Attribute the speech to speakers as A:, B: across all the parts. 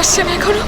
A: আসছে না এখনো।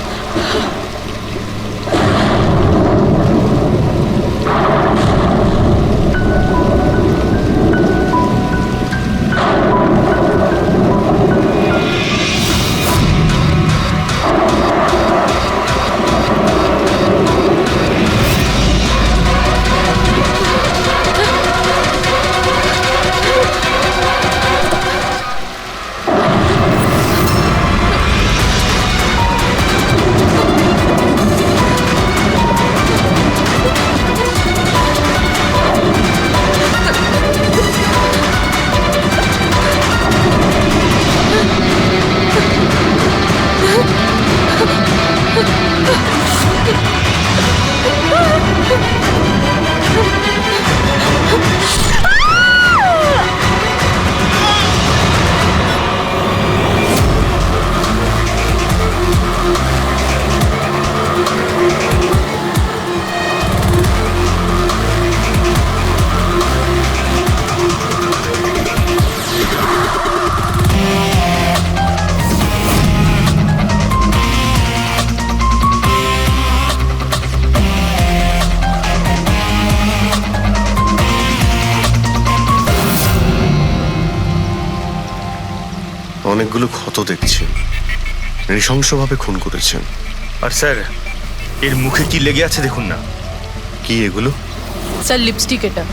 B: অনেকগুলো ক্ষত দেখছি, নৃশংসভাবে খুন করেছেন।
C: আর স্যার, এর মুখে কি লেগে আছে দেখুন না।
B: কি এগুলো?
A: স্যার লিপস্টিক এটা।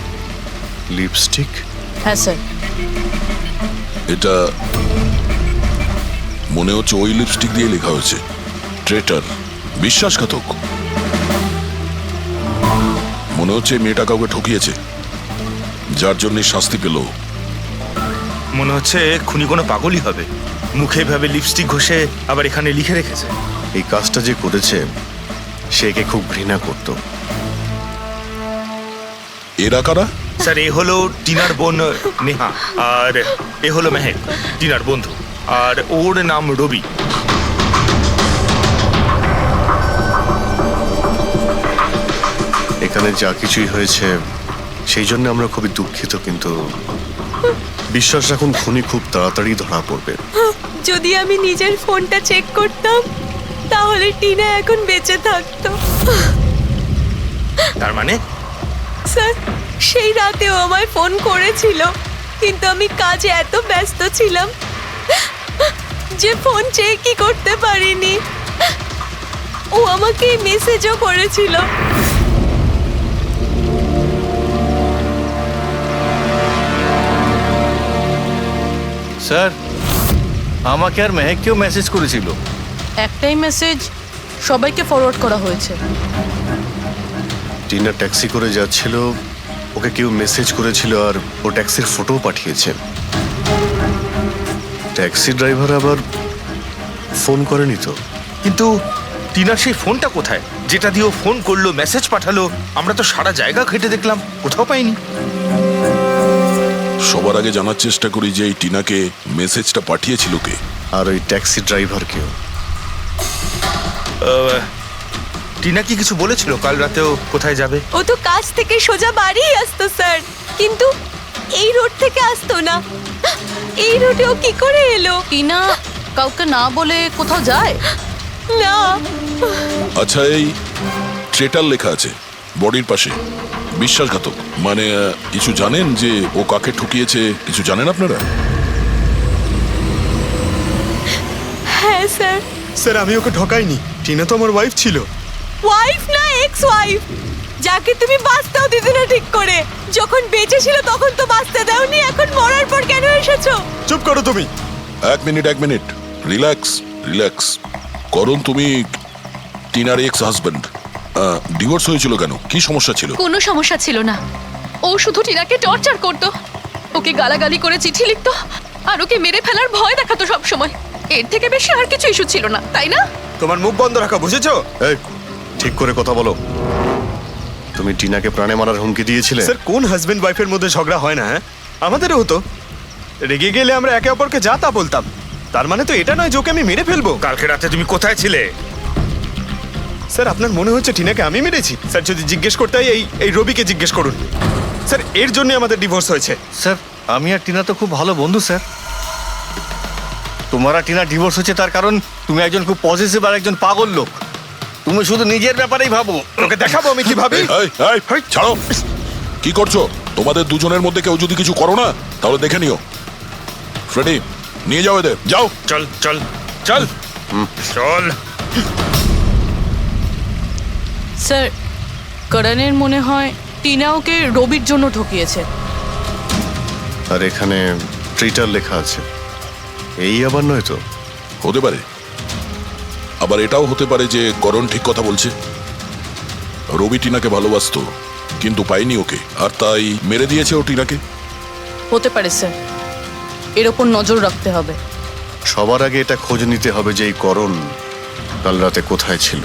B: লিপস্টিক?
A: হ্যাঁ স্যার।
D: এটা মনে হচ্ছে ওই লিপস্টিক দিয়ে লেখা হয়েছে ট্রেটার, বিশ্বাসঘাতক। মনে হচ্ছে মেয়েটা কাউকে ঠকিয়েছে, যার জন্য শাস্তি পেল।
C: মনে হচ্ছে খুনি কোনো পাগলই হবে, মুখে ভাবে লিপস্টিক ঘষে আবার এখানে লিখে রেখেছে।
B: এই কাজটা যে করেছে সে একে খুব ঘৃণা করত।
D: এরা কারা?
C: স্যার, এ হলো টিনার বোন নেহা, আর এ হলো মেহেক, টিনার বন্ধু, আর ওর নাম রবি।
B: এখানে যা কিছুই হয়েছে সেই জন্য আমরা খুবই দুঃখিত, কিন্তু বিশ্বাস রাখুন খুনি খুব তাড়াতাড়ি ধরা পড়বে।
E: যদি আমি নিজের ফোনটা চেক করতাম তাহলে টিনা এখন বেঁচে থাকতো।
C: তার মানে?
E: স্যার, সেই রাতেও আমায় ফোন করেছিল, কিন্তু আমি কাজে এত ব্যস্ত ছিলাম যে ফোন চেকই করতে পারিনি। ও আমাকে মেসেজও করেছিল।
F: স্যার, আমাকে আর মেহেককেও মেসেজ করেছিল।
A: একটাই মেসেজ সবাইকে ফরওয়ার্ড করা হয়েছে।
B: টিনা ট্যাক্সি করে যাচ্ছিল, ওকে কেউ মেসেজ করেছিল আর ও ট্যাক্সির ফটো পাঠিয়েছে। ট্যাক্সি ড্রাইভার আবার ফোন করেনি তো।
C: কিন্তু টিনার সেই ফোনটা কোথায়, যেটা দিয়ে ও ফোন করলো, মেসেজ পাঠালো? আমরা তো সারা জায়গা ঘেটে দেখলাম, কোথাও পাইনি।
D: সবার আগে জানার চেষ্টা করি যে এই টিনাকে মেসেজটা পাঠিয়েছিল কে,
B: আর ওই ট্যাক্সি ড্রাইভার কেউ।
C: টিনা কি কিছু বলেছিল কাল রাতেও কোথায় যাবে?
E: ও তো কাজ থেকে সোজা বাড়ি আসতো স্যার, কিন্তু এই রোড থেকে আসতো না। এই রোডে ও কি করে এলো?
A: টিনা কাউকে না বলে কোথাও যায়
E: না।
D: আচ্ছা, এই ট্রেটার লেখা আছে বডির পাশে, বিশ্বাসঘাতক মানে কিছু জানেন যে ও কাকে ঠকিয়েছে? কিছু জানেন আপনারা?
E: হ্যাঁ স্যার।
G: স্যার, আমি ওকে ঠকাইনি, টিনা তো আমার ওয়াইফ ছিল।
E: ওয়াইফ না, এক্স ওয়াইফ, যাকে তুমি বাঁচতেও দিতে না ঠিক করে। যখন বেঁচে ছিল তখন তো বাঁচতে দাওনি, এখন মরার পর কেন এসেছো?
G: চুপ করো তুমি।
D: এক মিনিট, রিল্যাক্স রিল্যাক্স। করুন, তুমি টিনার এক্স হাজব্যান্ড, ডিভোর্স হয়েছিল কেন? কি সমস্যা ছিল?
A: কোনো সমস্যা ছিল না, ও শুধু টিনাকে টর্চার করতো, ওকে গালাগালি করে চিঠি লিখতো আর ওকে মেরে ফেলার ভয় দেখাতো সব সময়। এর থেকে বেশি আর কিছু ইস্যু ছিল না, তাই না?
G: তোমার মুখ বন্ধ রাখা, বুঝেছো?
B: এই, ঠিক করে কথা বলো। তুমি টিনাকে প্রাণে মারার হুমকি দিয়েছিলে?
G: স্যার, কোন হাজবেন্ড ওয়াইফের মধ্যে ঝগড়া হয় না? হ্যাঁ, আমাদেরও হতো। রেগে গেলে আমরা একে অপরকে যা তা বলতাম। তার মানে তো এটা নয় যে ওকে আমি মেরে ফেলবো।
C: কালকে রাতে তুমি কোথায় ছিলে?
G: স্যার, আপনার মনে হচ্ছে টিনাকে আমি মেরেছি? স্যার, যদি জিজ্ঞেস করতে হয় এই রবিকে জিজ্ঞেস করুন। স্যার, এর জন্য আমাদের ডিভোর্স হয়েছে।
F: স্যার, আমি আর টিনা তো খুব ভালো বন্ধু স্যার। তোমার আর টিনা ডিভোর্স হচ্ছে তার কারণ তুমি একজন খুব পজিটিভ আর একজন পাগল লোক। তুমি শুধু নিজের ব্যাপারেই ভাবো।
G: তোকে দেখাবো আমি কি ভাবি।
D: এই, ছাড়ো। কি করছো? তোমাদের দুজনের মধ্যে কেউ যদি কিছু করো না তাহলে দেখে নিও। ফ্রেডি, নিয়ে যাও এদের, যাও।
C: চল চল চল চল।
A: স্যার, করণের মনে হয় টিনা ওকে রবির জন্য ঠকিয়েছে।
B: আর এখানে ট্রিটার লেখা আছে, এই আবার নয় তো?
D: হতে পারে, আবার এটাও হতে পারে যে করণ ঠিক কথা বলছে। রবি টিনাকে ভালোবাসতো কিন্তু পায়নি ওকে, আর তাই মেরে দিয়েছে ও টিনাকে।
A: হতে পারে স্যার, এর ওপর নজর রাখতে হবে।
B: সবার আগে এটা খোঁজ নিতে হবে যে এই করণ কাল রাতে কোথায় ছিল।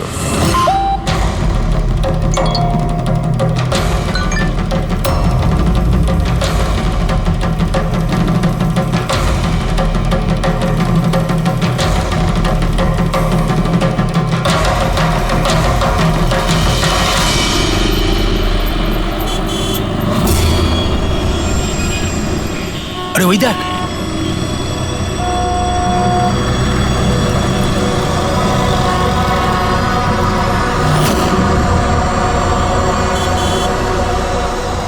H: আরে ওই দেখ,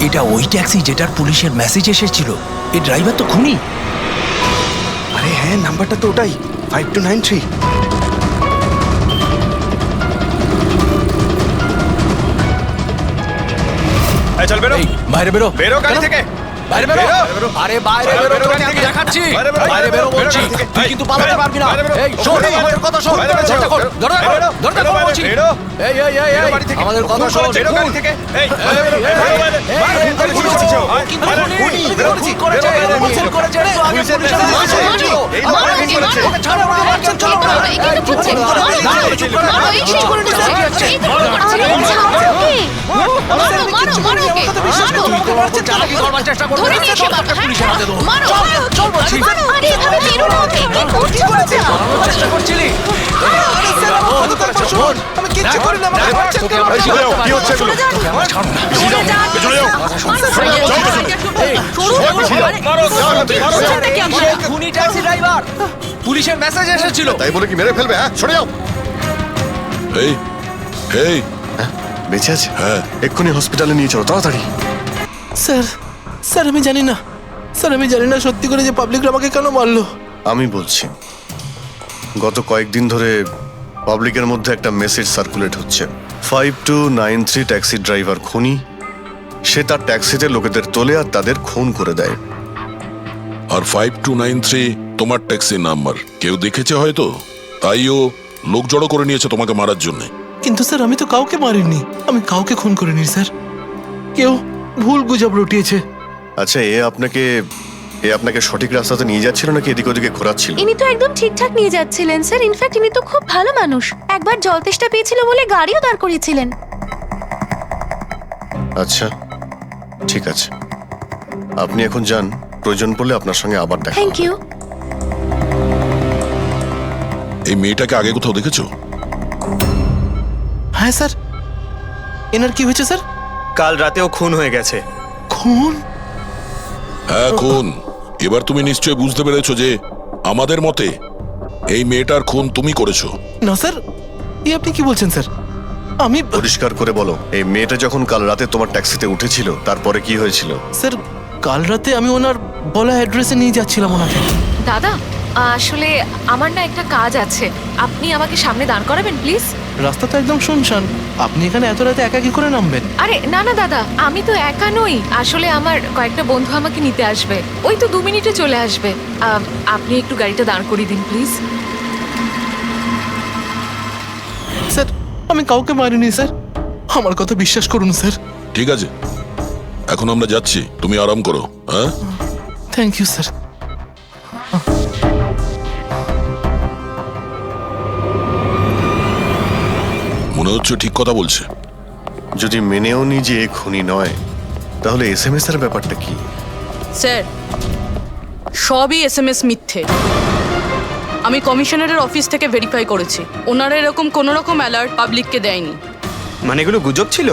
H: এটা ওই ট্যাক্সি যেটার পুলিশের মেসেজ এসেছিল। এই ড্রাইভার তো খুনি।
G: আরে হ্যাঁ, নাম্বারটা তো ওটাই, 5293। চল বেরো,
H: এই, বাইরে বেরো।
G: বেরো গাড়ি থেকে।
H: বাইরে বেরো।
G: বেরো।
H: আরে বাইরে
G: বেরো,
H: বেরো,
G: বেরো
H: তোকে
G: গাড়ি
H: আমি
G: থেকে।
H: দেখাচ্ছি।
G: বাইরে বেরো,
H: বাইরে বেরো
G: বেরো
H: বলছি।
G: গাড়ি থেকে।
H: তুই কিন্তু পালাতে পারবি না।
G: বাইরে বেরো।
H: এই শোন,
G: বেরো,
H: আমাদের কথা শোন।
G: বাইরে বেরো,
H: চেষ্টা কর।
G: বেরো।
H: ধরো,
G: বেরো,
H: ধরো,
G: বেরো,
H: বলছি।
G: বেরো।
H: এই এই এই
G: বেরো
H: এই,
G: বাড়ি থেকে।
H: আমাদের কথা শোন।
G: বেরো গাড়ি থেকে। এই, বাইরে বেরো,
H: এই,
G: বাইরে বেরো।
H: এই,
G: বাইরে
H: এই,
G: বেরো,
H: খুন
G: করেছে।
H: কিন্তু
G: বাইরে
H: খুনি,
G: খুনি,
H: খুনি
G: বেরো,
H: করেছে,
G: বেরো,
H: করেছে,
G: বেরো,
H: পুলিশের
G: বেরো।
H: করেছে, একটু আগে
G: পুলিশের
H: পুলিশের
G: মেসেজ
H: মেসেজ
G: এসেছিল।
H: এসেছিল।
G: এই তো মার্কিং করেছে।
H: ওকে ছাড়ো, আমাকে মারছেন, চলো না।
A: এই কি করছে? মারো, মারো, এই সেই করে দিচ্ছে। এই তো কি করছে? মারো, মারো, মারো ওকে।
H: তুই তো আমার উপর চালাকি করবার চেষ্টা করবি।
A: ধরে নিয়ে এসে মারো,
H: পুলিশের হাতে দেবো।
A: মারো,
H: চল,
A: মারো,
H: চল বলছি।
A: মারো, আরে এভাবে মেরো না ওকে। কি করছো তোমরা?
H: পালানোর চেষ্টা করছিলি? শোন,
G: আমি কিচ্ছু করি না, আমাকে মারছেন
H: তোকে
G: কেন?
H: আমরা
G: কি হচ্ছে এগুলো?
H: তোকে আমরা ছাড়বো না। খুনি ট্যাক্সি ড্রাইভার, পুলিশের মেসেজ এসেছিল।
B: তাই বলে কি মেরে ফেলবে? হ্যাঁ, সরে যাও।
D: এই এই
B: বেঁচে আছে?
D: হ্যাঁ।
B: এক্ষুনি হসপিটালে নিয়ে চলো, তাড়াতাড়ি।
I: স্যার, স্যার আমি জানি না, স্যার আমি জানি না সত্যি করে যে পাবলিকরা আমাকে কেন মারলো।
B: আমি বলছি, গত কয়েকদিন ধরে পাবলিকের মধ্যে একটা মেসেজ সার্কুলেট হচ্ছে, 5293 ট্যাক্সি ড্রাইভার খুনি। সে তার ট্যাক্সিতে লোকেদের তোলে আর তাদের খুন করে দেয়।
D: আর 5293 তোমার ট্যাক্সি নাম্বার। কেউ দেখেছে হয়তো, তাইও লোক জড়ো করে নিয়েছে তোমাকে মারার জন্য।
I: কিন্তু স্যার আমি তো কাউকে মারিনি, আমি কাউকে খুন করিনি স্যার। কেউ ভুল গুজব রটিয়েছে।
B: আচ্ছা, এ আপনাকে সঠিক রাস্তাতে নিয়ে যাচ্ছিল নাকি এদিক ওদিকে ঘোরাচ্ছিল?
E: ইনি তো একদম ঠিকঠাক নিয়ে যাচ্ছিলেন স্যার। ইনফ্যাক্ট ইনি তো খুব ভালো মানুষ। একবার জল তেষ্টা পেয়েছিল বলে গাড়িও দাঁড় করিয়েছিলেন।
B: আচ্ছা, ঠিক আছে, আপনি এখন যান। প্রয়োজন পড়লে আপনার সঙ্গে আবার দেখা
E: থ্যাংক
B: হবে।
E: ইউ।
D: এই মেয়েটাকে আগে কোথাও দেখেছো?
I: হ্যাঁ স্যার। এনার কি হয়েছে স্যার?
G: কাল রাতেও খুন হয়ে গেছে।
I: খুন?
D: হ্যাঁ, খুন। এবার তুমি নিশ্চয়ই বুঝতে পেরেছো যে আমাদের মতে এই মেয়েটার খুন তুমি করেছো।
I: না স্যার, আপনি কি বলছেন স্যার? আমি
B: পরিষ্কার করে বলো, এই মেয়েটা যখন কাল রাতে তোমার ট্যাক্সিতে উঠেছিল তারপরে কি হয়েছিল?
I: স্যার, কাল রাতে আমি ওনার বলা অ্যাড্রেসে নিয়ে যাচ্ছিলাম ওনাকে।
J: দাদা, আসলে আমার না একটা কাজ আছে, আপনি আমাকে সামনে দাঁড় করাবেন প্লিজ।
I: রাস্তা তো একদম শুনশান, আপনি এখানে এত রাতে একা কি করে নামবেন?
J: আরে না না দাদা, আমি তো একা নই। আসলে আমার কয়েকটা বন্ধু আমাকে নিতে আসবে, ওই তো 2 মিনিটে চলে আসবে। আপনি একটু গাড়িটা দাঁড় করিয়ে দিন প্লিজ।
I: স্যার, আমি কাউকে মারিনি স্যার, আমার কথা বিশ্বাস করুন স্যার।
D: ঠিক আছে, এখন আমরা যাচ্ছি, তুমি আরাম করো। হ্যাঁ,
I: থ্যাংক ইউ স্যার।
D: মনে হচ্ছে ঠিক কথা বলছে।
B: যদি মেনেও নি যে এ খুনি নয়, তাহলে SMS এর ব্যাপারটা কি?
A: স্যার, সবই SMS মিথ্যে। আমি কমিশনারের অফিস থেকে ভেরিফাই করেছি, ওনারা এরকম কোনো রকম অ্যালার্ট পাবলিককে দেয়নি।
G: মানে এগুলো গুজব ছিল?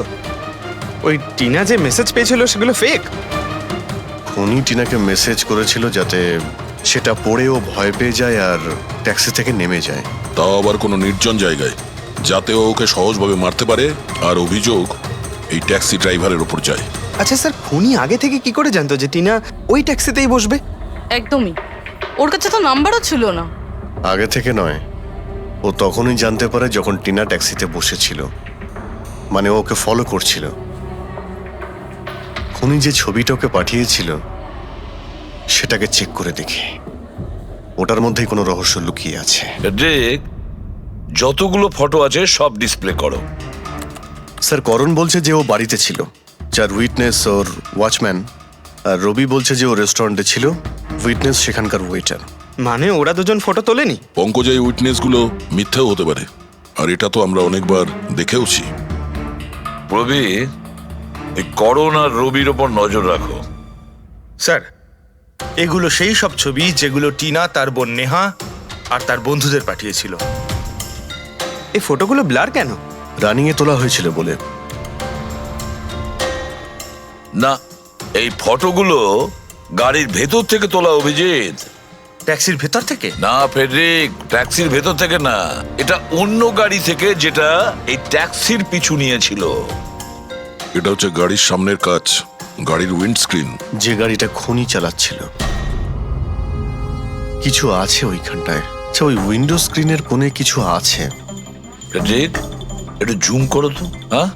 G: ওই টিনা যে মেসেজ পেয়েছিল সেগুলো ফেক?
B: খুনি টিনাকে মেসেজ করেছিল যাতে সেটা পড়ে ও ভয় পেয়ে যায় আর ট্যাক্সি থেকে নেমে যায়।
D: তাও আবার কোনো নির্জন জায়গায়, যাতে ও ওকে সহজভাবে মারতে পারে, আর অভিযোগ এই ট্যাক্সি ড্রাইভারের ওপর যায়।
G: আচ্ছা স্যার, খুনি আগে থেকে কি করে জানতো যে টিনা ওই ট্যাক্সিতেই বসবে?
E: একদমই, ওর কাছে তো নাম্বারও ছিল না।
B: আগে থেকে নয়, ও তখনই জানতে পারে যখন টিনা ট্যাক্সিতে বসেছিল, মানে ও ওকে ফলো করছিল। খুনি যে ছবিটা ওকে পাঠিয়েছিল সেটাকে চেক করে দেখি, ওটার মধ্যেই কোনো রহস্য লুকিয়ে আছে।
K: দেখ, যতগুলো ফটো আছে সব ডিসপ্লে করো।
B: স্যার, করণ বলছে যে ও বাড়িতে ছিল, যার উইটনেস ওর ওয়াচম্যান, আর রবি বলছে যে ও রেস্টুরেন্টে ছিল, উইটনেস সেখানকার ওয়েটার।
G: মানে ওরা দুজন ফটো তোলেনি?
D: পঙ্কজ, এই উইটনেসগুলো মিথ্যেও হতে পারে, আর এটা তো আমরা অনেকবার দেখেওছি।
K: রবি, এই করণ আর রবির ওপর নজর রাখো।
C: স্যার, এগুলো সেই সব ছবি যেগুলো টিনা তার বোন নেহা আর তার বন্ধুদের পাঠিয়েছিল।
G: এই ফটোগুলো ব্লার কেন?
B: রানিংয়ে তোলা হয়েছিল বলে।
K: না, এই ফটোগুলো গাড়ির ভেতর থেকে তোলা, অভিজিৎ।
C: ট্যাক্সির ভেতর থেকে?
K: না ফেডরিক, ট্যাক্সির ভেতর থেকে না, এটা অন্য গাড়ি থেকে, যেটা এই ট্যাক্সির পিছু নিয়েছিল।
D: এটা হচ্ছে গাড়ির সামনের কাচ, গাড়ির উইন্ডস্ক্রিন।
B: যে গাড়িটা খুনি চালাচ্ছিল। কিছু আছে ওইখানটায়। আচ্ছা, ওই উইন্ডো স্ক্রিনের কোণে কিছু আছে।
K: ফেডরিক, একটু জুম করো তো, হ্যাঁ,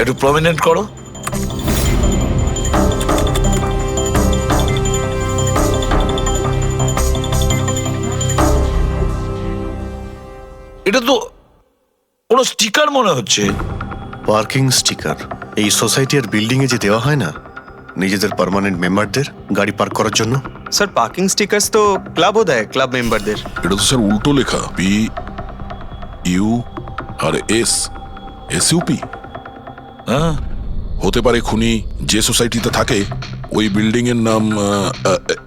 K: একটু প্রমিনেন্ট করো। এটা তো কোনো স্টিকার মনে হচ্ছে।
B: Parking sticker. এই সোসাইটি আর বিল্ডিং এ যে দেওয়া হয় না নিজেদের পার্মানেন্ট মেম্বারদের গাড়ি পার্ক করার জন্য।
G: স্যার, পার্কিং স্টিকার্স তো ক্লাবও দেয়, ক্লাব মেম্বারদের।
D: এটা তো স্যার উল্টো লেখা, P U R S, SUP.
K: হ্যাঁ,
D: হতে পারে খুনি যে সোসাইটিতে থাকে ওই বিল্ডিং এর নাম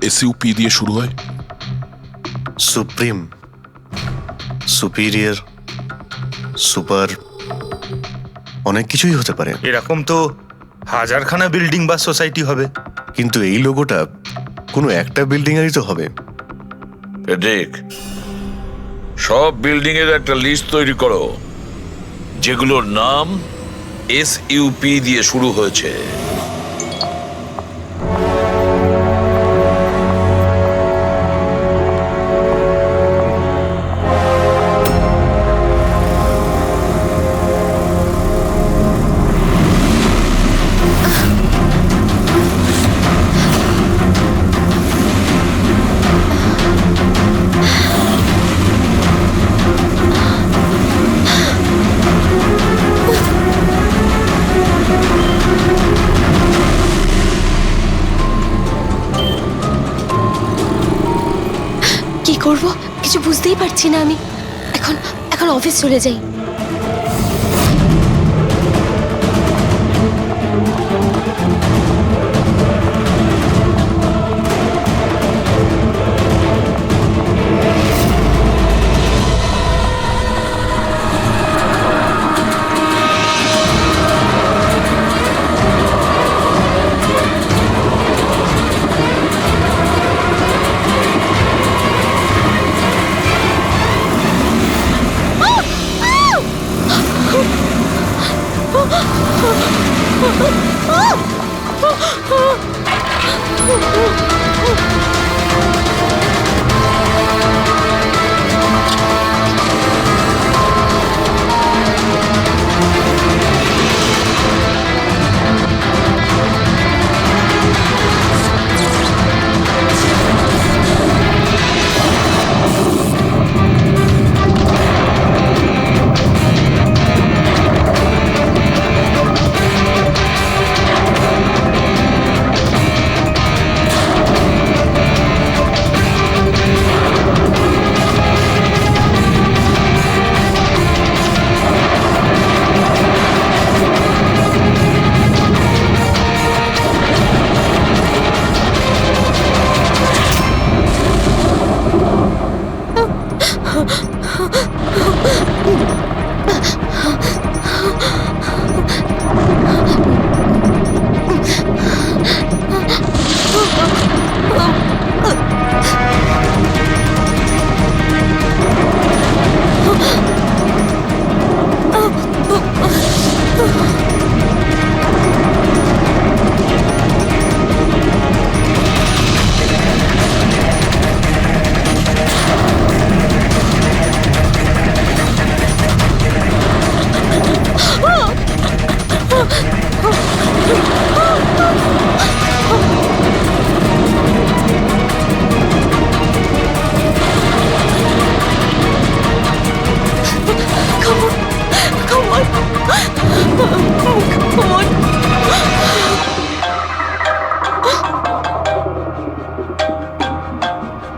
D: এসইউপি দিয়ে শুরু হয়।
B: সুপ্রিম, সুপিরিয়র, সুপার, অনেক কিছুই হতে পারে।
C: এরকম তো হাজারখানা বিল্ডিং বা সোসাইটি হবে।
B: কিন্তু এই লোগোটা কোনো একটা বিল্ডিং এরই তো হবে।
K: ফেডরিক, সব বিল্ডিং এর একটা লিস্ট তৈরি করো যেগুলোর নাম এসইউপি দিয়ে শুরু হয়েছে।
E: কি করব কিছু বুঝতেই পারছি না আমি। এখন এখন অফিস চলে যাই।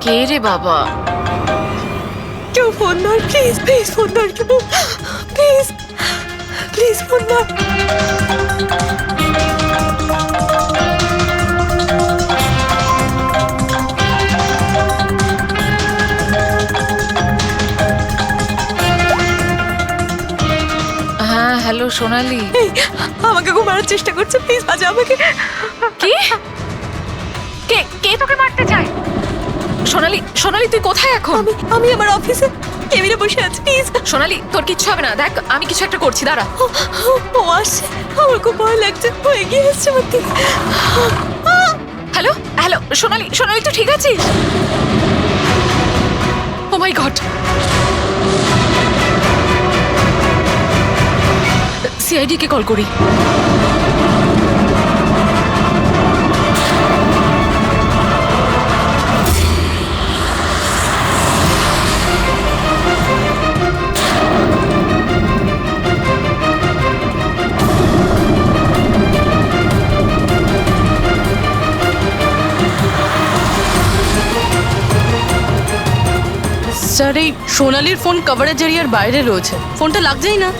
J: কে রে বাবা?
E: কেউ ফোন ধর, প্লিজ প্লিজ ফোন ধর, কেউ প্লিজ প্লিজ ফোন ধর।
J: হ্যাঁ হ্যালো সোনালি।
E: এই, আমাকে খুব মারার চেষ্টা করছে, প্লিজ বাজা আমাকে।
J: কি? কে কে তোকে মারতে চায়? সোনালি, সোনালি তুই কোথায় এখন?
E: আমি আমার অফিসে কেবিনে বসে আছি, প্লিজ।
J: সোনালি তোর কিচ্ছু হবে না, দেখ আমি কিছু একটা করছি, দাঁড়া।
E: ও আসছে, আমার খুব ভয় লাগছে, ও এগিয়ে আসছে আমার দিকে।
J: হ্যালো হ্যালো সোনালি, সোনালি তুই ঠিক আছিস? ও মাই গড, সিআইডি কে কল করি।
A: স্যার এই সোনালির ফোন কভারেজ এরিয়ার বাইরে রয়েছে, ফোনটা লাগছেই না।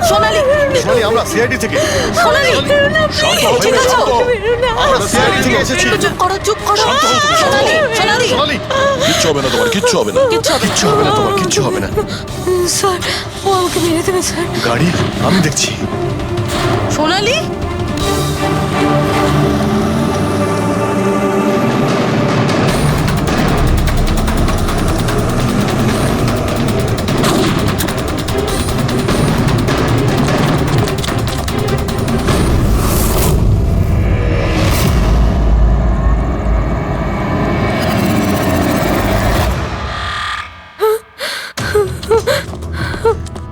A: সোনালি,
B: সোনালি, আমরা সিআইডি থেকে।
A: সোনালি,
B: শান্ত হও,
A: ঠিক আছো?
B: আমরা সিআইডি থেকে এসেছি।
A: চুপ করো, চুপ করো। সোনালি, সোনালি,
B: সোনালি,
D: কিচ্ছু হবে না তোমার, কিচ্ছু হবে না।
B: কিচ্ছু হবে না তোমার, কিচ্ছু হবে না।
E: স্যার, ও আমাকে মেরে দেবে স্যার।
B: গাড়ি আমি দেখছি।
A: সোনালি,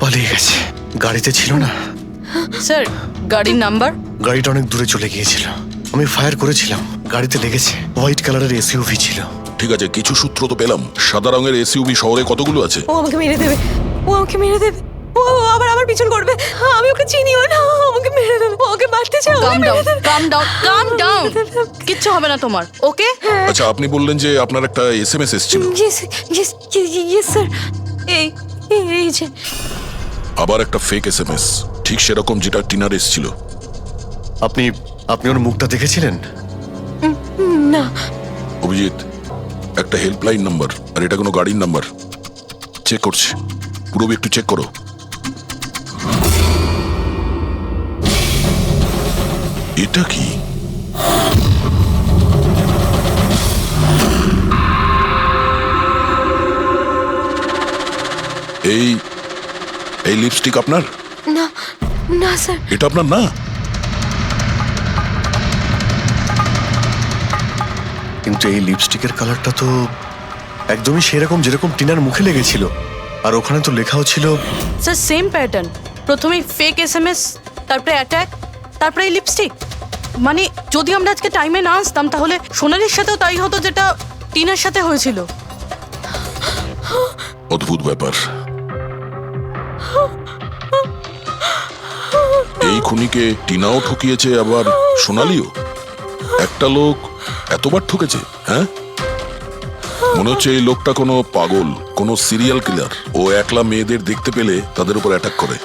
B: পালিয়ে গেছে, গাড়িতে ছিল না।
A: স্যার গাড়ির নাম্বার?
B: গাড়িটা অনেক দূরে চলে গিয়েছিল, আমি ফায়ার করেছিলাম, গাড়িতে লেগেছে। হোয়াইট কালারের এসইউভি ছিল।
D: ঠিক আছে, কিছু সূত্র তো পেলাম। সাদা রঙের এসইউভি শহরে কতগুলো আছে?
E: ও আমাকে মেরে দেবে, ও আমাকে মেরে দেবে, ও আবার আমার পিছন করবে। আমি ওকে চিনিও না, ও আমাকে মেরে দেবে, ও ওকে মারতে চাও।
A: কাম ডাউন, কাম ডাউন, কাম ডাউন, কিচ্ছু হবে না তোমার, ওকে?
D: আচ্ছা, আপনি বললেন যে আপনার একটা এসএমএস এসেছিল।
E: Yes yes yes sir. এই এই যে
D: আবার একটা ফেক এসএমএস, ঠিক সেরকম যেটা টিনার এসেছিল।
B: আপনি আপনি ওর মুখটা দেখেছিলেন?
E: না।
D: অভিজিৎ, একটা হেল্পলাইন নাম্বার, আর এটা কোনো গাড়ির নাম্বার। চেক করছি, পুরো একটু চেক করো। এটা কি? এই এই লিপস্টিক আপনার?
E: না না স্যার।
D: এটা আপনার না?
B: কিন্তু এই লিপস্টিকের কালারটা তো একদমই সেরকম যেরকম টিনার মুখে লেগেছিল, আর ওখানে তো লেখাও ছিল।
A: স্যার সেম প্যাটার্ন, প্রথমে ফেক এসএমএস, তারপরে অ্যাটাক, তারপরে এই লিপস্টিক। মানে যদি আমরা আজকে টাইমে না আসতাম তাহলে সোনালির সাথেও তাই হতো যেটা টিনার সাথে হয়েছিল।
D: অদ্ভুত ব্যাপার। এই খুনিকে টিনাও ঠকিয়েছে, আবার সোনালিও। একটা লোক এতবার ঠকেছে, হ্যাঁ? মনে হচ্ছে এই লোকটা কোনো পাগল, কোনো সিরিয়াল কিলার। ও একলা মেয়েদের দেখতে পেলে তাদের উপর অ্যাটাক করে।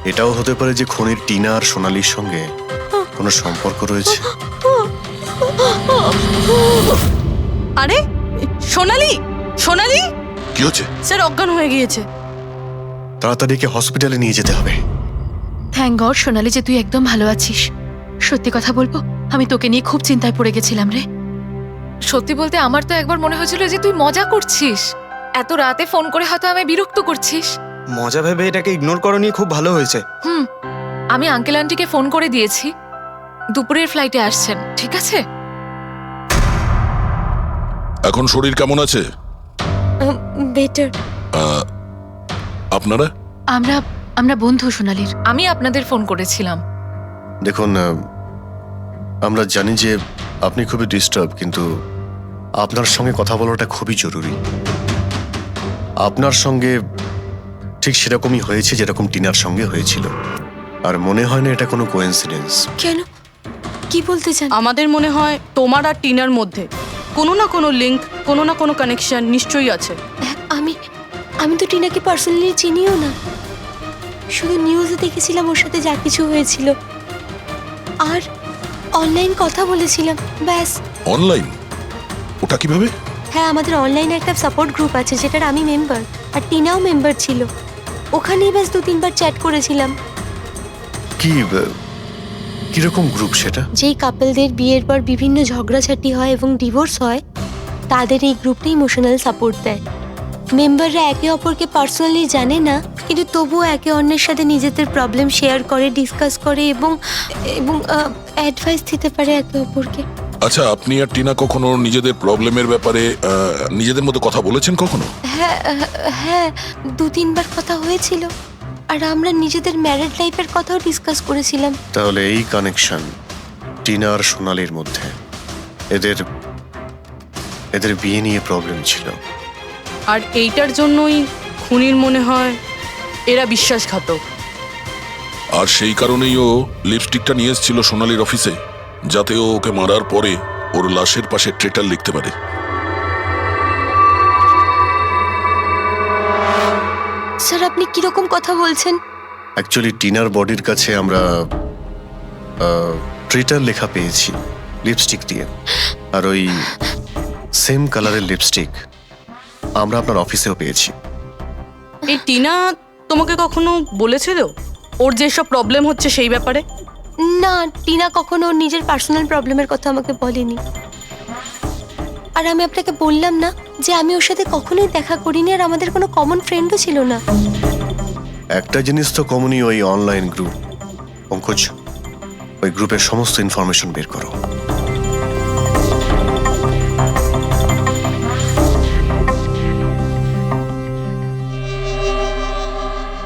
B: এটাও হতে পারে যে খুনির টিনা আর সোনালির সঙ্গে কোনো সম্পর্ক রয়েছে।
A: আরে সোনালি, সোনালি
D: কি হচ্ছে?
A: স্যার অজ্ঞান হয়ে গিয়েছে।
B: তাড়াতাড়ি একে হসপিটালে নিয়ে যেতে হবে।
J: থ্যাংক গড সোনালি যে তুই একদম ভালো আছিস। সত্যি কথা বলবো, আমি তোকে নিয়ে খুব চিন্তায় পড়ে গেছিলাম রে। সত্যি বলতে আমার তো একবার মনে হয়েছিল যে তুই মজা করছিস, এত রাতে ফোন করে হয়তো আমায় বিরক্ত করছিস।
G: মজা ভেবে এটাকে ইগনোর করনি, খুব ভালো হয়েছে।
J: আমি আঙ্কেল আন্টিকে ফোন করে দিয়েছি, দুপুরের ফ্লাইটে আসছেন, ঠিক আছে?
D: এখন শরীর কেমন আছে?
E: বেটার।
D: আপনারা?
J: আমরা বন্ধু সোনালির। আমি আপনাদের ফোন করেছিলাম।
B: দেখুন, আমরা জানি যে আপনি খুবই ডিস্টার্ব, কিন্তু আপনার সঙ্গে কথা বলাটা খুবই জরুরি। আপনার সঙ্গে ঠিক সেরকমই হয়েছে যেরকম টিনার সঙ্গে হয়েছিল, আর মনে হয় না এটা কোনো কোইন্সিডেন্স।
E: কেন, কি বলতে চান?
A: আমাদের মনে হয় তোমার আর টিনার মধ্যে কোনো না কোনো লিংক, কোনো না কোনো কানেকশন নিশ্চয়ই আছে।
E: আমি তো টিনাকে পার্সোনালি চিনিও না, শুধু নিউজে দেখেছিলাম ওর সাথে যা কিছু হয়েছিল, আর অনলাইন কথা বলেছিলাম, ব্যাস।
D: অনলাইন? ওটা কিভাবে?
E: হ্যাঁ, আমাদের অনলাইনে একটা সাপোর্ট গ্রুপ আছে যেটার আমি মেম্বার, আর টিনাও মেম্বার ছিল। ওখানেই ব্যাস 2-3 বার চ্যাট করেছিলাম।
B: কিরকম গ্রুপ সেটা?
E: যেই কাপলদের বিয়ের পর বিভিন্ন ঝগড়াঝাটি হয় এবং ডিভোর্স হয়, তাদের এই গ্রুপটা ইমোশনাল সাপোর্ট দেয়। মেম্বাররা একে অপরকে পার্সোনালি জানে না, কিন্তু তবুও একে অন্যের সাথে নিজেদের প্রবলেম শেয়ার করে, ডিসকাস করে এবং অ্যাডভাইস দিতে পারে একে অপরকে।
D: আচ্ছা, আপনি আর টিনা কখনো নিজেদের প্রবলেমের ব্যাপারে নিজেদের মধ্যে কথা বলেছেন কখনো?
E: হ্যাঁ, 2-3 বার কথা হয়েছিল, আর আমরা নিজেদের ম্যারিড লাইফের কথাও ডিসকাস করেছিলাম।
B: তাহলে এই কানেকশন টিনা আর সোনালির মধ্যে, এদের বিয়ে নিয়ে প্রবলেম ছিল,
A: আর এইটার জন্যই খুনির মনে হয় এরা বিশ্বাসঘাতক।
D: আর সেই কারণেই ও লিপস্টিকটা নিয়ে এসেছিল সোনালির অফিসে, যাতে ও ওকে মারার পরে ওর লাশের পাশে ট্রেটার লিখতে পারে।
E: স্যার, আপনি কিরকম কথা বলছেন?
B: অ্যাকচুয়ালি টিনার বডির কাছে আমরা ট্রিটার লেখা পেয়েছি লিপস্টিক দিয়ে, আর ওই সেম কালারের লিপস্টিক আমরা আপনার অফিসেও পেয়েছি।
A: এই টিনা তোমাকে কখনো বলেছিল ওর যেসব প্রবলেম হচ্ছে সেই ব্যাপারে?
E: না, টিনা কখনো ওর নিজের পার্সোনাল প্রবলেমের কথা আমাকে বলেনি। আর আমি আপনাকে বললাম না যে আমি ওর সাথে কখনোই দেখা করিনি, আর আমাদের কোনো কমন ফ্রেন্ডও ছিল না।
B: একটা জিনিস তো কমনই, ওই অনলাইন গ্রুপ। পঙ্কজ, ওই গ্রুপের সমস্ত ইনফরমেশন বের করো।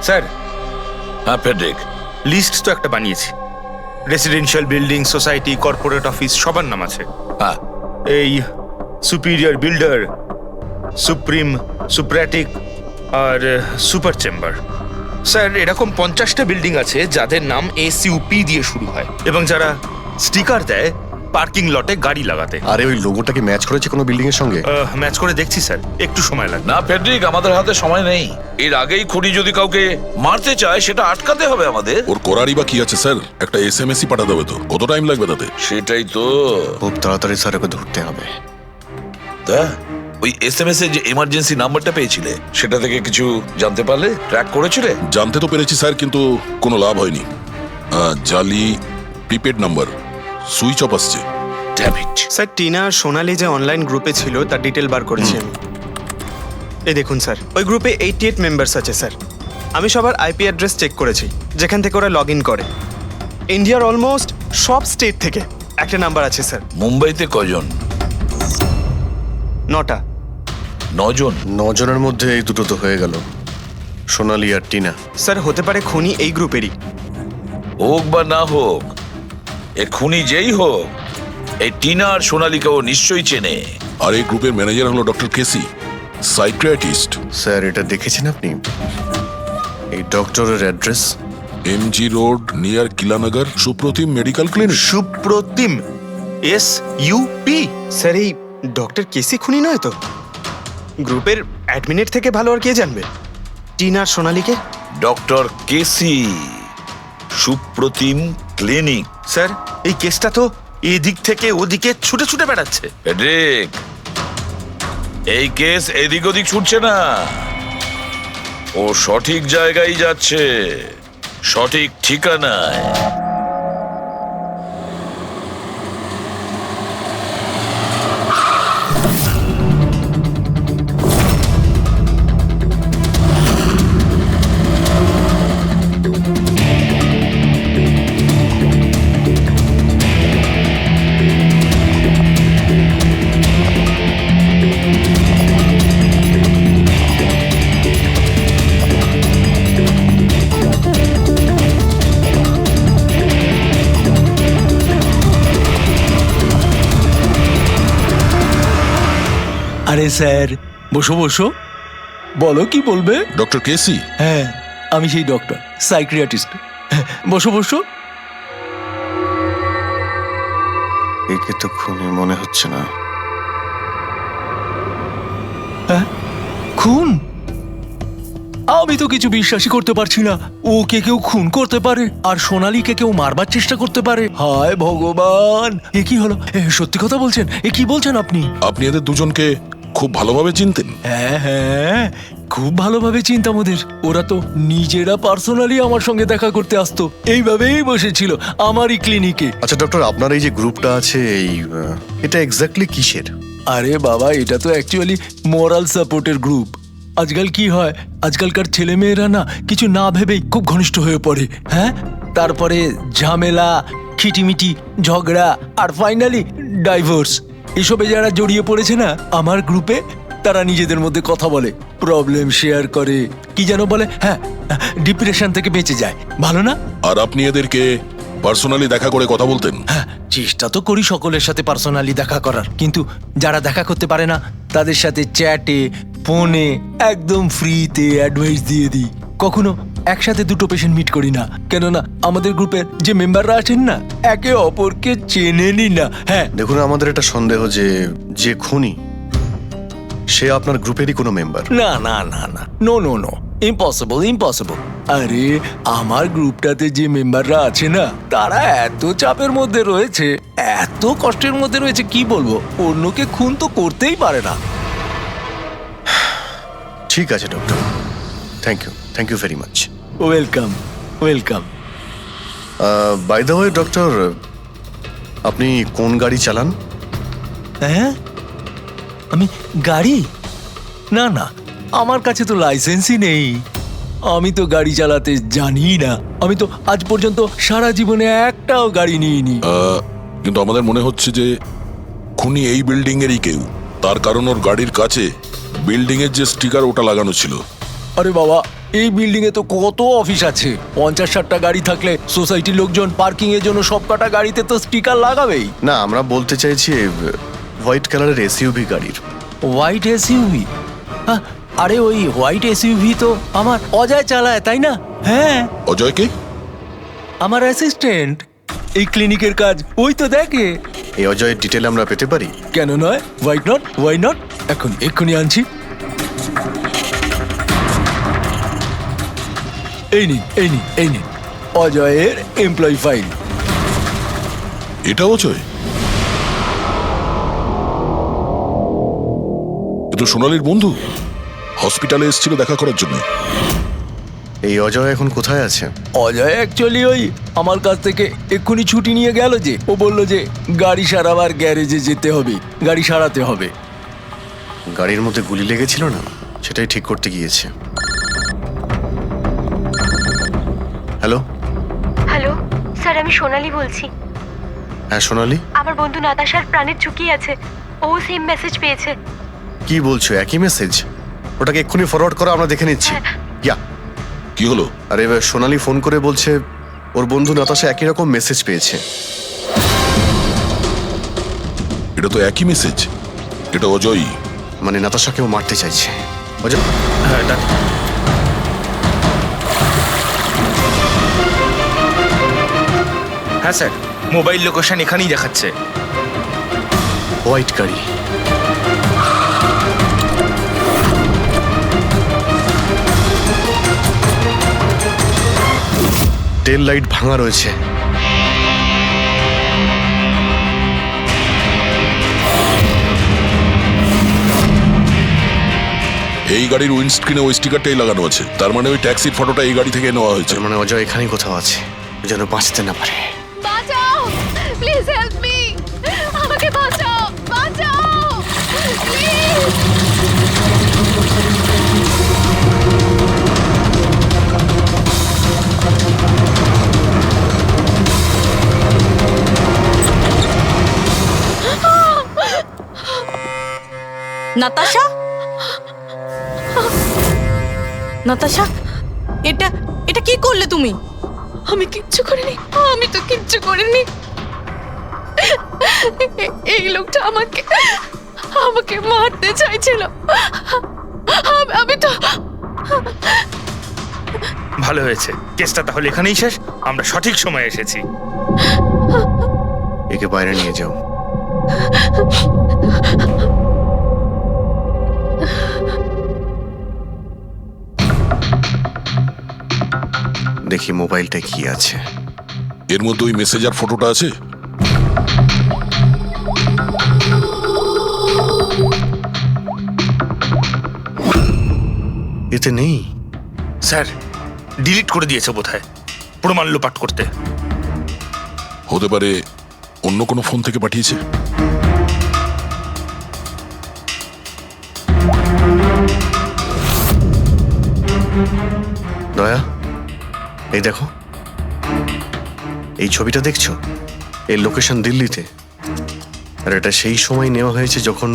C: স্যার,
K: হ্যাঁ ফেডরিক,
C: লিস্ট তো একটা বানিয়েছি। Residential building, society, corporate office সবার নাম আছে।
K: হ্যাঁ
C: এই সুপিরিয়র বিল্ডার, সুপ্রিম, সুপ্রাটিক আর সুপার চেম্বার। স্যার, এরকম 50টা বিল্ডিং আছে যাদের নাম SUP দিয়ে শুরু হয়, এবং যারা স্টিকার দেয় পার্কিং লটে গাড়ি লাগাতে।
B: আরে ওই লোগোটাকে ম্যাচ করেছে কোনো বিল্ডিং এর সঙ্গে?
C: ম্যাচ করে দেখছি স্যার, একটু সময় লাগবে।
K: না ফেডরিক, আমাদের হাতে সময় নেই। এর আগেই খুনি যদি কাউকে মারতে চায় সেটা আটকাতে হবে আমাদের।
D: ওর করারই বা কি আছে স্যার? একটা SMS-ই পাঠাতে হবে তো, কত টাইম লাগবে তাতে?
K: সেটাই তো।
B: খুব তাড়াতাড়ি স্যার ওকে ধরতে হবে।
K: তা ওই SMS এর যে এমার্জেন্সি নাম্বারটা পেয়েছিলে, সেটা থেকে কিছু জানতে পারলে? ট্র্যাক করেছিলে?
D: জানতে তো পেরেছি স্যার, কিন্তু কোনো লাভ হয়নি। জালি প্রিপেড নাম্বার, সুইচ অফ আসছে।
K: Damn it.
G: স্যার, টিনা আর সোনালি যে অনলাইন গ্রুপে ছিল তার ডিটেল বার করেছি আমি। এই দেখুন স্যার, ওই গ্রুপে 88 মেম্বার্স আছে স্যার। আমি সবার IP অ্যাড্রেস চেক করেছি, যেখান থেকে ওরা লগ ইন করে। ইন্ডিয়ার অলমোস্ট সব স্টেট থেকে একটা নাম্বার আছে স্যার।
K: মুম্বাইতে কজন?
G: 9টা।
K: 9 জন?
B: 9 জনের মধ্যে এই দুটো তো হয়ে গেল, সোনালি আর টিনা।
G: স্যার, হতে পারে খুনি এই গ্রুপেরই।
K: হোক বা না হোক, এ খুনি যেই হোক, এই টিনা আর সোনালিকাও নিশ্চয়ই চেনে।
D: আর এই গ্রুপের ম্যানেজার হলো ডক্টর কেসি, সাইকিয়াট্রিস্ট।
B: স্যার, এটা দেখেছেন আপনি? এই ডক্টরের address
D: MG road near Kilanagar, Supratim medical clinic.
C: Supratim, SUP?
G: Sir, এই ডক্টর কেসি খুনি নয় তো? গ্রুপের অ্যাডমিনের থেকে ভালো আর কে জানবে টিনা আর সোনালিকে?
K: ডক্টর কেসি, সুপ্রতিম ক্লিনিক।
C: স্যার, এই কেসটা তো এদিক থেকে ওদিকে ছুটে ছুটে বেড়াচ্ছে।
K: ফেডরিক, এই কেস এদিক ওদিক ছুটছে না, ও সঠিক জায়গায় যাচ্ছে, সঠিক ঠিকানায়।
H: আরে স্যার, বসো বসো, বলো কি বলবে।
D: ডক্টর কেসি?
H: হ্যাঁ, আমি সেই ডক্টর, সাইক্রিয়াটিস্ট। বসো বসো।
B: একে তো খুনি মনে হচ্ছে না।
H: খুন? আমি তো কিছু বিশ্বাসই করতে পারছি না। ওকে কেউ খুন করতে পারে আর সোনালীকে কেউ মারবার চেষ্টা করতে পারে। হায় ভগবান, এ কি হলো? সত্যি কথা বলছেন? এ কি বলছেন আপনি?
D: আপনি এদের দুজনকে খুব ভালোভাবে চিনতেন?
H: হ্যাঁ হ্যাঁ, খুব ভালোভাবে চিনতাম ওদের। ওরা তো নিজেরা পার্সোনালি আমার সঙ্গে দেখা করতে আসতো, এইভাবেই বসেছিল আমারই ক্লিনিকে।
B: আচ্ছা ডক্টর, আপনার এই যে গ্রুপটা আছে, এটা এক্স্যাক্টলি কিসের?
H: আরে বাবা, এটা তো অ্যাকচুয়ালি মোরাল সাপোর্টের গ্রুপ। আজকাল কি হয়, আজকালকার ছেলে মেয়েরা না কিছু না ভেবেই খুব ঘনিষ্ঠ হয়ে পড়ে। হ্যাঁ, তারপরে ঝামেলা, খিটিমিটি, ঝগড়া আর ফাইনালি ডাইভোর্স। এসবে যারা জড়িয়ে পড়েছে না আমার গ্রুপে, তারা নিজেদের মধ্যে কথা বলে, প্রবলেম শেয়ার করে, কি যেন বলে, হ্যাঁ, ডিপ্রেশন থেকে বেঁচে যায়। ভালো না?
D: আর আপনি এদেরকে পার্সোনালি দেখা করে কথা বলতেন?
H: হ্যাঁ, চেষ্টা তো করি সকলের সাথে পার্সোনালি দেখা করার, কিন্তু যারা দেখা করতে পারে না তাদের সাথে চ্যাটে, ফোনে একদম ফ্রিতে অ্যাডভাইস দিয়ে দিই। কখনো একসাথে দুটো পেশেন্ট মিট করি না, কেননা আমাদের গ্রুপের যে মেম্বাররা আছেন না একে অপরকে চেনেনি না। হ্যাঁ,
B: দেখুন, আমাদের একটা সন্দেহ যে খুনি সে আপনার গ্রুপেরই কোনো মেম্বার।
H: না না না না, no no no, impossible impossible. আরে আমার গ্রুপটাতে যে মেম্বাররা আছে না তারা এত চাপের মধ্যে রয়েছে, এত কষ্টের মধ্যে রয়েছে, কি বলবো, অন্যকে খুন তো করতেই পারে না।
B: ঠিক আছে doctor, thank you very much.
H: Welcome welcome.
B: By the way doctor, আপনি কোন গাড়ি চালান?
H: হ্যাঁ, আমি গাড়ি? না না, আমার কাছে তো লাইসেন্সই নেই। আমি তো গাড়ি চালাতে জানি না। আমি তো আজ পর্যন্ত সারা জীবনে একটাও গাড়ি নিইনি।
D: কিন্তু আমাদের মনে হচ্ছে যে খুনি এই বিল্ডিং এরই কেউ, তার কারণ ওর গাড়ির কাছে বিল্ডিং এর যে স্টিকার ওটা লাগানো ছিল।
H: আরে বাবা, এই বিল্ডিং এ তো কত অফিস আছে, 50-60টা গাড়ি থাকলে সোসাইটির লোকজন পার্কিং এর জন্য সব কটা গাড়িতে তো স্টিকার লাগাবেই।
B: না, আমরা বলতে চাইছি হোয়াইট কালারের এসইউভি গাড়ির।
H: White SUV? আরে ওই হোয়াইট এসইউভি তো আমার অজয় চালায়, তাই না? হ্যাঁ।
D: অজয় কে?
H: আমার অ্যাসিস্ট্যান্ট, এই ক্লিনিকের কাজ ওই তো দেখে।
B: এই অজয়ের ডিটেল আমরা পেতে পারি?
H: কেন নয়, ওয়াই নট, এক্ষুনি আনছি। এই নিন অজয়ের এমপ্লয়ি ফাইল।
D: এটা অজয়? এ তো সোনালীর বন্ধু, হসপিটালে এসেছিল দেখা করার জন্য।
B: এই অজয় এখন কোথায় আছে?
H: অজয় অ্যাকচুয়ালি ওই আমার কাছ থেকে এক্ষুনি ছুটি নিয়ে গেল, যে ও বলল যে গাড়ি সারাবার গ্যারেজে যেতে হবে, গাড়ি সারাতে হবে।
B: গাড়ির মধ্যে গুলি লেগেছিল না, সেটাই ঠিক করতে গিয়েছে। হ্যালো
E: হ্যালো স্যার, আমি সোনালী বলছি।
B: হ্যাঁ সোনালী,
E: আমার বন্ধু নাতাশার প্রাণের ঝুঁকি আছে, ও সেম মেসেজ পেয়েছে।
B: কি বলছো? একই মেসেজ? ওটাকে এক্ষুনি ফরওয়ার্ড করো, আমরা দেখে নিচ্ছি। ইয়া,
D: কি হলো?
B: আরে এবার সোনালী ফোন করে বলছে ওর বন্ধু নাতাশা একই রকম মেসেজ পেয়েছে।
D: এটা তো একই মেসেজ, এটা অজয়ই।
B: মানে নাতাশাকেও মারতে চাইছে। অজয়,
C: হ্যাঁ স্যার, মোবাইল লোকেশন এখানেই দেখাচ্ছে।
B: হোয়াইট গাড়ি। টেল লাইট ভাঙা রয়েছে।
D: এই গাড়ির উইন্ডস্ক্রিনে ওই স্টিকারটাই লাগানো আছে, তার মানে ওই ট্যাক্সির ফটোটা এই গাড়ি থেকে নেওয়া হয়েছে।
B: তার মানে অজয় এখানেই কোথাও আছে, যেন বাঁচতে না পারে।
J: বাঁচাও, প্লিজ হেল্প মি, আমাকে বাঁচাও, বাঁচাও প্লিজ।
A: নাতাশা, নাতাশা, এটা এটা কি করলে তুমি?
E: আমি কিচ্ছু করিনি, আমি তো কিচ্ছু করিনি। এই লোকটা আমাকে আমাকে মারতে চাইছিল। আমি তো
C: ভালো হয়েছে, কেসটা তাহলে এখানেই শেষ। আমরা সঠিক সময়ে এসেছি।
B: একে বাইরে নিয়ে যাও। দেখি মোবাইলটা কি আছে।
D: এর মধ্যে ওই মেসেজ আর ফটোটা আছে?
B: এতে নেই।
C: স্যার, ডিলিট করে দিয়েছে বোধহয়, প্রমাণ লোপাট করতে।
D: হতে পারে অন্য কোনো ফোন থেকে পাঠিয়েছে।
B: দয়া, এই দেখো, এই ছবিটা দেখছো? এর লোকেশন দিল্লিতে, আর এটা সেই সময় নেওয়া হয়েছে যখন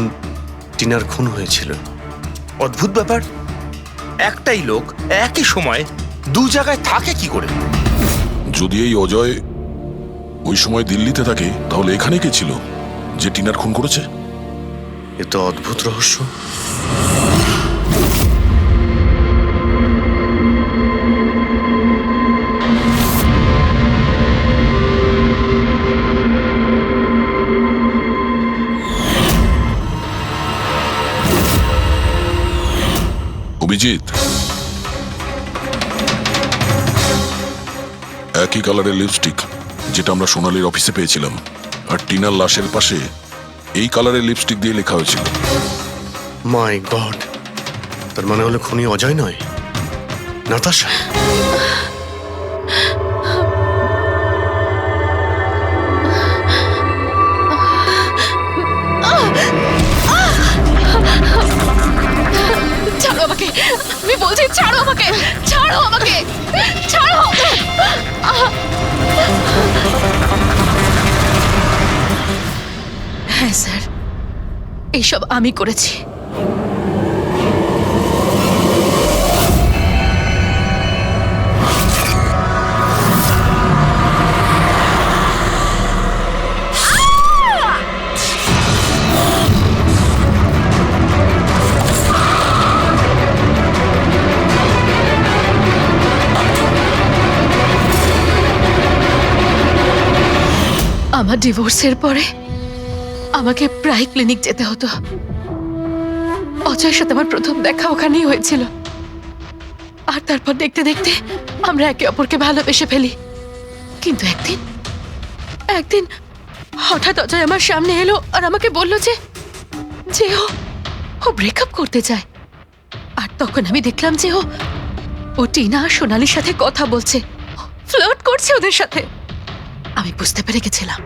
B: টিনার খুন হয়েছিল।
C: অদ্ভুত ব্যাপার, একটাই লোক একই সময় দু জায়গায় থাকে কি করে?
D: যদি এই অজয় ওই সময় দিল্লিতে থাকে, তাহলে এখানে কে ছিল যে টিনার খুন করেছে?
B: এ তো অদ্ভুত রহস্য।
D: অভিজিৎ, একই কালারের লিপস্টিক যেটা আমরা সোনালীর অফিসে পেয়েছিলাম, আর টিনার লাশের পাশে এই কালারের লিপস্টিক দিয়ে লেখা হয়েছিল।
B: মাই গড, তার মানে হলো খুনি অজয় নয়, নাতাশা।
E: ছাড়ো আমাকে, আমি বলছি ছাড়ো আমাকে, ছাড়ো আমাকে, ছাড়ো। হ্যাঁ স্যার, এইসব আমি করেছি। আমার ডিভোর্সের পরে আমাকে প্রায় ক্লিনিক যেতে হতো। অজয়ের সাথে আমার প্রথম দেখা ওখানেই হয়েছিল, আর তারপর দেখতে দেখতে আমরা একে অপরকে ভালোবেসে ফেলি। কিন্তু একদিন হঠাৎ অজয় আমার সামনে এলো আর আমাকে বলল যে ও ব্রেকআপ করতে চায়। আর তখন আমি দেখলাম যে ও টিনা আর সোনালীর সাথে কথা বলছে, ফ্লার্ট করছে ওদের সাথে। আমি বুঝতে পেরে গেছিলাম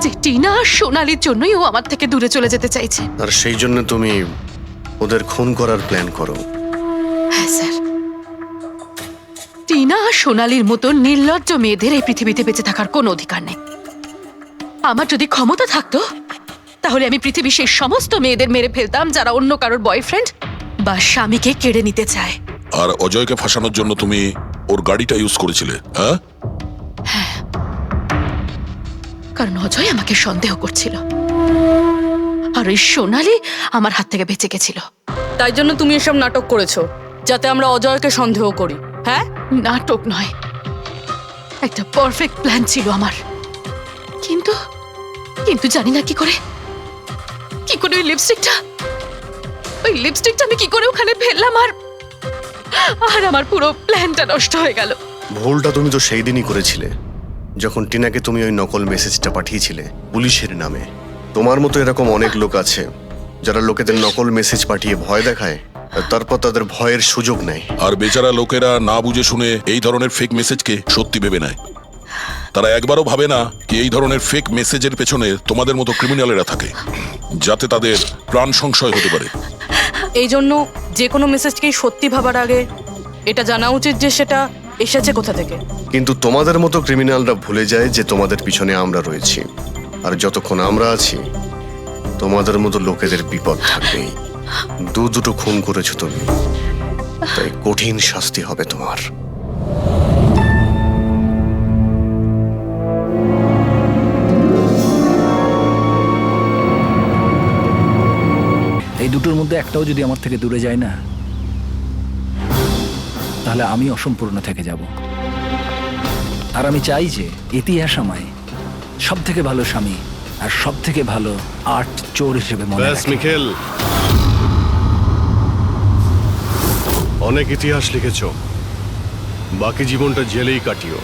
E: যে টিনা আর সোনালীর জন্যই ও আমার থেকে দূরে চলে যেতে চাইছে।
B: আর সেই জন্য তুমি ওদের খুন করার প্ল্যান করো?
E: হ্যাঁ স্যার, টিনা আর সোনালীর মতো নির্লজ্জ মেয়েদের এই পৃথিবীতে বেঁচে থাকার কোনো অধিকার নেই। আমার যদি ক্ষমতা থাকতো, তাহলে আমি পৃথিবীর সেই সমস্ত মেয়েদের মেরে ফেলতাম যারা অন্য কারোর বয়ফ্রেন্ড বা স্বামীকে কেড়ে নিতে চায়।
D: আর অজয়কে ফাঁসানোর জন্য তুমি ওর গাড়িটা ইউজ করেছিলে? হ্যাঁ,
E: কারণ অজয় আমাকে সন্দেহ করছিল, আর ওই সোনালী আমার হাত থেকে বেঁচে গেছিল।
A: তাই জন্য তুমি এসব নাটক করেছো, যাতে আমরা অজয়কে সন্দেহ করি। হ্যাঁ,
E: নাটক নয়, একটা পারফেক্ট প্ল্যান ছিল আমার। কিন্তু কিন্তু জানি না কি করে ওই লিপস্টিকটা আমি কি করে ওখানে ফেললাম, আর আমার পুরো প্ল্যানটা নষ্ট হয়ে গেল।
B: ভুলটা তুমি তো সেই দিনই করেছিলে, যখন টিনাকে তুমি ওই নকল মেসেজটা পাঠিয়েছিলে পুলিশের নামে। তোমার মতো এরকম অনেক লোক আছে যারা লোকেদের নকল মেসেজ পাঠিয়ে ভয় দেখায় আর তারপর তাদের ভয়ের সুযোগ নেয়।
D: আর বেচারা লোকেরা না বুঝে শুনে এই ধরনের ফেক মেসেজকে সত্যি ভেবে নেয়। তারা একবারও ভাবে না কি এই ধরনের ফেক মেসেজের পেছনে তোমাদের মতো ক্রিমিনালেরা থাকে, যাতে তাদের প্রাণ সংশয় হতে পারে।
A: এই জন্য যে কোনো মেসেজকেই সত্যি ভাবার আগে এটা জানা উচিত যে সেটা এসেছে কোথা থেকে।
B: কিন্তু তোমাদের মতো ক্রিমিনালরা ভুলে যায় যে তোমাদের পিছনে আমরা রয়েছি, আর যতক্ষণ আমরা আছি তোমাদের মতো লোকেদের বিপদ থাকবেই। দুটো খুন করেছো তুমি, তাই কঠিন শাস্তি হবে তোমার।
L: এই দুটোর মধ্যে একটাও যদি আমার থেকে দূরে যায় না, তাহলে আমি অসম্পূর্ণ থেকে যাব। আর আমি চাই যে ইতিহাস আমায় সব থেকে ভালো স্বামী আর সব থেকে ভালো আর্ট চোর হিসেবে মনে রাখে।
B: মিখেল, অনেক ইতিহাস লিখেছ, বাকি জীবনটা জেলেই কাটিও।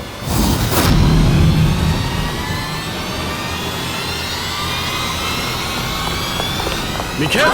B: মিখেল,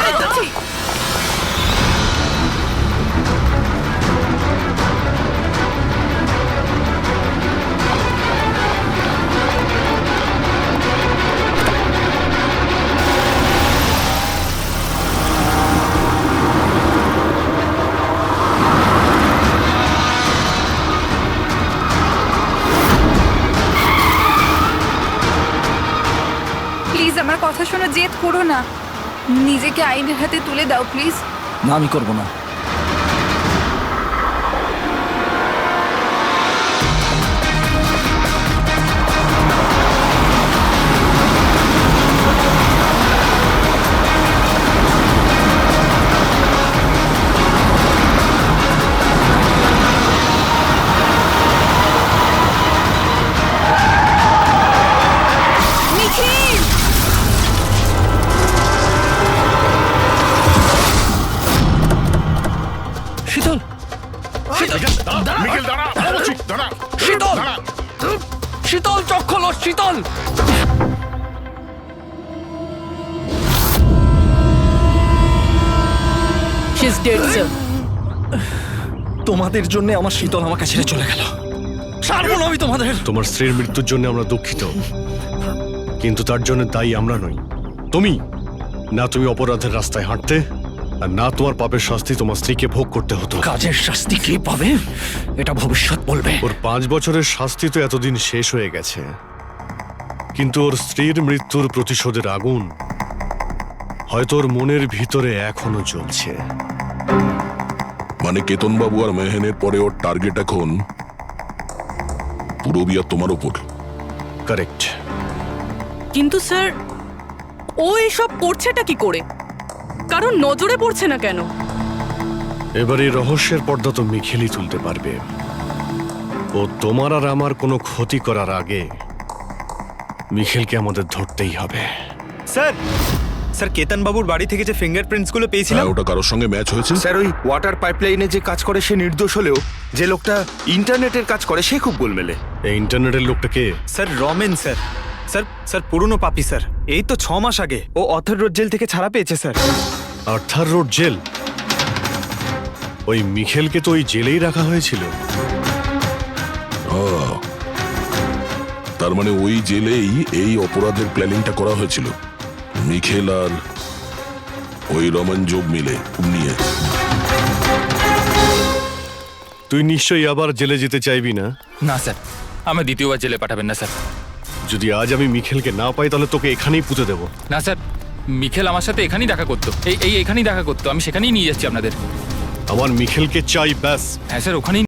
E: প্লিজ আমার কথা শোনো, জেদ করো না, নিজেকে আইনের হাতে তুলে দাও প্লিজ।
L: না, আমি করবো না। শীতল, শীতল, শীতল, চোখ খোলো, শীতল।
A: She's dead, sir.
L: তোমাদের জন্য আমার শীতল আমাকে ছেড়ে চলে গেল। ছাড়বো না আমি তোমাদের।
F: তোমার স্ত্রীর মৃত্যুর জন্য আমরা দুঃখিত, কিন্তু তার জন্য দায়ী আমরা নই, তুমি। না তুমি অপরাধের রাস্তায় হাঁটতে, আর না তোমার পাপের শাস্তি তোমার স্ত্রীকে ভোগ করতে হতো।
L: কাজের শাস্তি কে পাবে এটা ভবিষ্যৎ বলবে।
F: ওর 5 বছরের শাস্তি তো এতদিন শেষ হয়ে গেছে, কিন্তু ওর স্ত্রীর মৃত্যুর প্রতিশোধের আগুন হয়তো ওর মনের ভিতরে এখনো জ্বলছে।
D: মানে কেতন বাবু আর মেহেনের পরে ওর টার্গেট এখন পুরবি আর তোমার ওপর।
F: কারেক্ট।
A: কিন্তু স্যার, ও এসব করছেটা কি করে? কারণ নজরে পড়ছে না কেন?
F: এবার এই রহস্যের পর্দা তো মিখেলই তুলতে পারবে। ও তোমার আর আমার কোনো ক্ষতি করার আগে মিখেলকে আমাদের ধরতেই হবে।
G: স্যার, স্যার কেতন বাবুর বাড়ি থেকে যে ফিঙ্গারপ্রিন্টস গুলো পেয়েছিলাম,
D: ওটা কারোর সঙ্গে ম্যাচ হয়েছে?
C: স্যার ওই ওয়াটার পাইপলাইনে যে কাজ করে সে নির্দোষ হলেও যে লোকটা ইন্টারনেটের কাজ করে সে খুব গোলমেলে।
F: এই ইন্টারনেটের লোকটা কে?
G: Sir Ramen sir. Sir, sir পুরনো পাপি স্যার। এই তো 6 মাস আগে ও অথর রোড জেল থেকে ছাড়া পেয়েছে স্যার।
F: Arthur road jail? ওই মিখেলকে তো ওই জেলেই রাখা হয়েছিল।
D: তার মানে ওই জেলেই এই অপরাধের প্ল্যানিংটা করা হয়েছিল, মিখেল আর ওই রমন জোব মিলে নিয়ে।
F: তুই নিশ্চয়ই আবার জেলে যেতে চাইবি না?
M: না স্যার, আমি দ্বিতীয়বার জেলে পাঠাবেন না স্যার।
F: যদি আজ আমি মিখেলকে না পাই তাহলে তোকে এখানেই পুঁতে দেবো।
M: না স্যার, মিখেল আমার সাথে এখানেই দেখা করতো, এখানেই দেখা করতো, আমি সেখানেই নিয়ে যাচ্ছি আপনাদের।
F: আমার মিখেলকে চাই, ব্যাস।
M: হ্যাঁ স্যার, ওখানেই